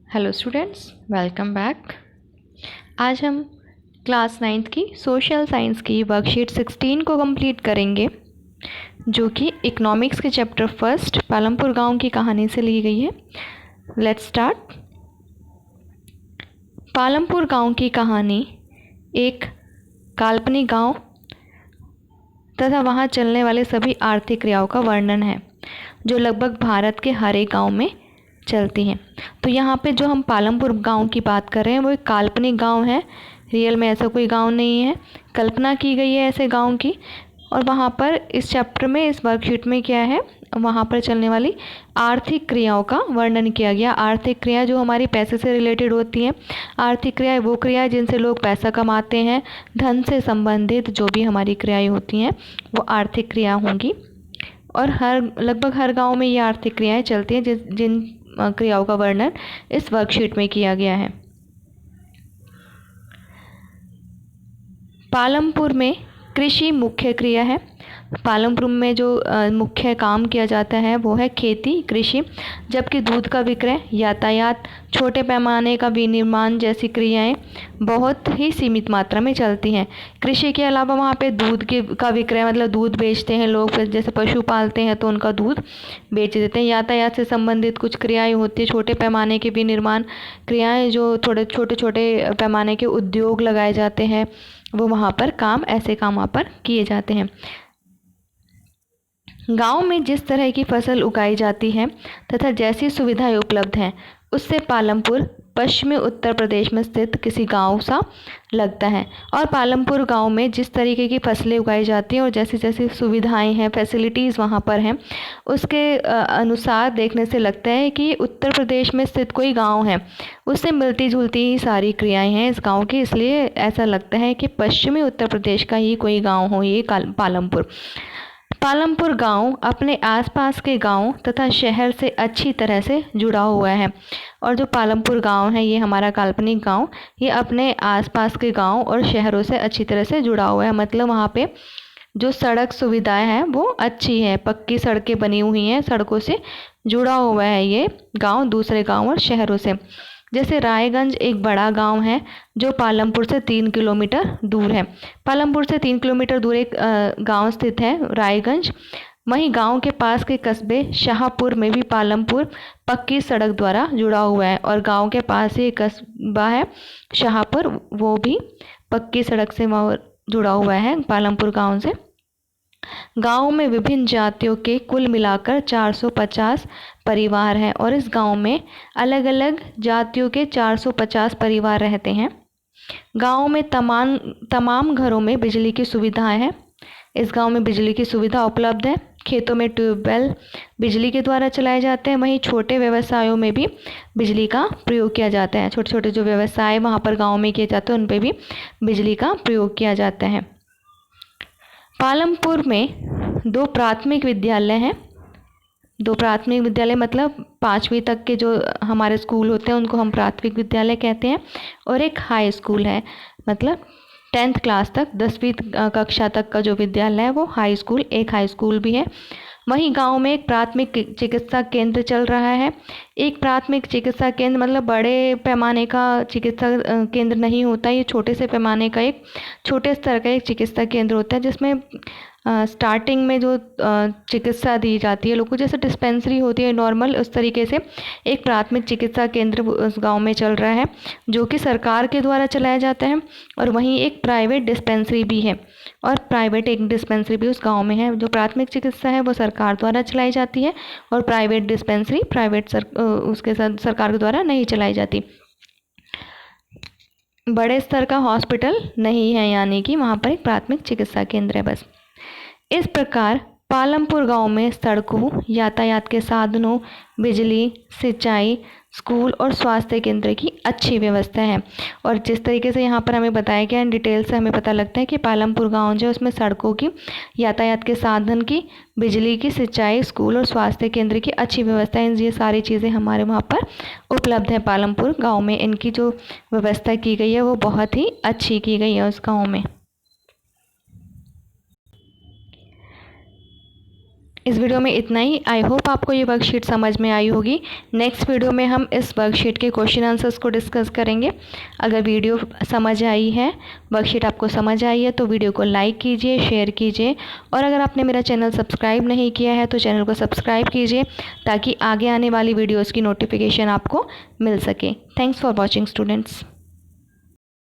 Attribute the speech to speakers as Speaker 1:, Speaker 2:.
Speaker 1: Hello students, welcome back. आज हम class 9th की सोशल साइंस की वर्कशीट 16 को कंप्लीट करेंगे, जो कि इकोनॉमिक्स के चैप्टर फर्स्ट पालमपुर गांव की कहानी से ली गई है। Let's start. पालमपुर गांव की कहानी एक काल्पनिक गांव तथा वहां चलने वाले सभी आर्थिक क्रियाओं का वर्णन है, जो लगभग भारत के हर एक गाँव में चलती हैं। तो यहाँ पे जो हम पालमपुर गांव की बात कर रहे हैं वो एक काल्पनिक गांव है। रियल में ऐसा कोई गांव नहीं है, कल्पना की गई है ऐसे गांव की। और वहाँ पर इस चैप्टर में, इस वर्कशीट में क्या है, वहाँ पर चलने वाली आर्थिक क्रियाओं का वर्णन किया गया। आर्थिक क्रिया जो हमारी पैसे से रिलेटेड होती हैं। आर्थिक क्रिया वो क्रिया जिनसे लोग पैसा कमाते हैं। धन से संबंधित जो भी हमारी क्रियाएं होती हैं वो आर्थिक क्रिया होंगी। और लगभग हर गांव में ये आर्थिक क्रियाएं चलती हैं, जिन क्रियाओं का वर्णन इस वर्कशीट में किया गया है। पालमपुर में कृषि मुख्य क्रिया है। पालमपुर में जो मुख्य काम किया जाता है वो है खेती, कृषि, जबकि दूध का विक्रय, यातायात, छोटे पैमाने का विनिर्माण जैसी क्रियाएं बहुत ही सीमित मात्रा में चलती हैं। कृषि के अलावा वहाँ पे दूध का विक्रय, मतलब दूध बेचते हैं लोग, फिर जैसे पशु पालते हैं तो उनका दूध बेच देते हैं। यातायात से संबंधित कुछ क्रियाएं होती है, छोटे पैमाने के विनिर्माण क्रियाएं, जो थोड़े छोटे छोटे पैमाने के उद्योग लगाए जाते हैं, वो वहाँ पर ऐसे काम वहाँ पर किए जाते हैं। गांव में जिस तरह की फसल उगाई जाती है तथा जैसी सुविधाएं उपलब्ध हैं, उससे पालमपुर पश्चिमी उत्तर प्रदेश में स्थित किसी गांव सा लगता है। और पालमपुर गांव में जिस तरीके की फसलें उगाई जाती हैं और जैसी जैसी सुविधाएं हैं, फैसिलिटीज़ वहाँ पर हैं, उसके अनुसार देखने से लगता है कि उत्तर प्रदेश में स्थित कोई गांव है। उससे मिलती जुलती ही सारी क्रियाएं हैं इस गांव की, इसलिए ऐसा लगता है कि पश्चिमी उत्तर प्रदेश का ही कोई गाँव हो ये पालमपुर। पालमपुर गांव अपने आसपास के गांव तथा शहर से अच्छी तरह से जुड़ा हुआ है। और जो पालमपुर गांव है, ये हमारा काल्पनिक गांव, ये अपने आसपास के गांव और शहरों से अच्छी तरह से जुड़ा हुआ है। मतलब वहाँ पे जो सड़क सुविधाएं हैं वो अच्छी है, पक्की सड़कें बनी हुई हैं, सड़कों से जुड़ा हुआ है ये गांव दूसरे गांव और शहरों से। जैसे रायगंज एक बड़ा गांव है जो पालमपुर से 3 किलोमीटर दूर है। पालमपुर से 3 किलोमीटर दूर एक गांव स्थित है, रायगंज। वहीं गांव के पास के कस्बे शाहपुर में भी पालमपुर पक्की सड़क द्वारा जुड़ा हुआ है। और गांव के पास ही एक कस्बा है शाहपुर, वो भी पक्की सड़क से जुड़ा हुआ है पालमपुर गांव से। गांव में विभिन्न जातियों के कुल मिलाकर 450 परिवार हैं और इस गांव में अलग अलग जातियों के 450 परिवार रहते हैं। गांव में तमाम घरों में बिजली की सुविधाएं हैं। इस गांव में बिजली की सुविधा उपलब्ध है। खेतों में ट्यूबवेल बिजली के द्वारा चलाए जाते हैं। वहीं छोटे व्यवसायों में भी बिजली का प्रयोग किया जाता है। छोटे छोटे जो व्यवसाय वहाँ पर गाँव में किए जाते हैं उन पर भी बिजली का प्रयोग किया जाता है। पालमपुर में 2 प्राथमिक विद्यालय हैं। 2 प्राथमिक विद्यालय मतलब 5वीं तक के जो हमारे स्कूल होते हैं उनको हम प्राथमिक विद्यालय कहते हैं। और एक हाई स्कूल है, मतलब 10th क्लास तक, 10वीं कक्षा तक का जो विद्यालय है वो हाई स्कूल, एक हाई स्कूल भी है। वहीं गांव में एक प्राथमिक चिकित्सा केंद्र चल रहा है। एक प्राथमिक चिकित्सा केंद्र मतलब बड़े पैमाने का चिकित्सा केंद्र नहीं होता, ये छोटे से पैमाने का एक छोटे स्तर का एक चिकित्सा केंद्र होता है, जिसमें स्टार्टिंग में जो चिकित्सा दी जाती है लोगों को, जैसे डिस्पेंसरी होती है नॉर्मल, उस तरीके से एक प्राथमिक चिकित्सा केंद्र उस गांव में चल रहा है, जो कि सरकार के द्वारा चलाया जाता है। और वहीं एक प्राइवेट डिस्पेंसरी भी है, और प्राइवेट एक डिस्पेंसरी भी उस गांव में है। जो प्राथमिक चिकित्सा है वो सरकार द्वारा चलाई जाती है, और प्राइवेट डिस्पेंसरी उसके साथ सरकार के द्वारा नहीं चलाई जाती। बड़े स्तर का हॉस्पिटल नहीं है, यानी कि वहाँ पर एक प्राथमिक चिकित्सा केंद्र है बस। इस प्रकार पालमपुर गांव में सड़कों, यातायात के साधनों, बिजली, सिंचाई, स्कूल और स्वास्थ्य केंद्र की अच्छी व्यवस्था है। और जिस तरीके से यहाँ पर हमें बताया गया है, डिटेल से हमें पता लगता है कि पालमपुर गांव जो है उसमें सड़कों की, यातायात के साधन की, बिजली की, सिंचाई, स्कूल और स्वास्थ्य केंद्र की अच्छी व्यवस्था है। ये सारी चीज़ें हमारे वहाँ पर उपलब्ध है। पालमपुर गाँव में इनकी जो व्यवस्था की गई है वो बहुत ही अच्छी की गई है उस गाँव में। इस वीडियो में इतना ही। आई होप आपको ये वर्कशीट समझ में आई होगी। नेक्स्ट वीडियो में हम इस वर्कशीट के क्वेश्चन आंसर्स को डिस्कस करेंगे। अगर वीडियो समझ आई है, वर्कशीट आपको समझ आई है, तो वीडियो को लाइक कीजिए, शेयर कीजिए, और अगर आपने मेरा चैनल सब्सक्राइब नहीं किया है तो चैनल को सब्सक्राइब कीजिए, ताकि आगे आने वाली वीडियोज़ की नोटिफिकेशन आपको मिल सके। Thanks for watching students.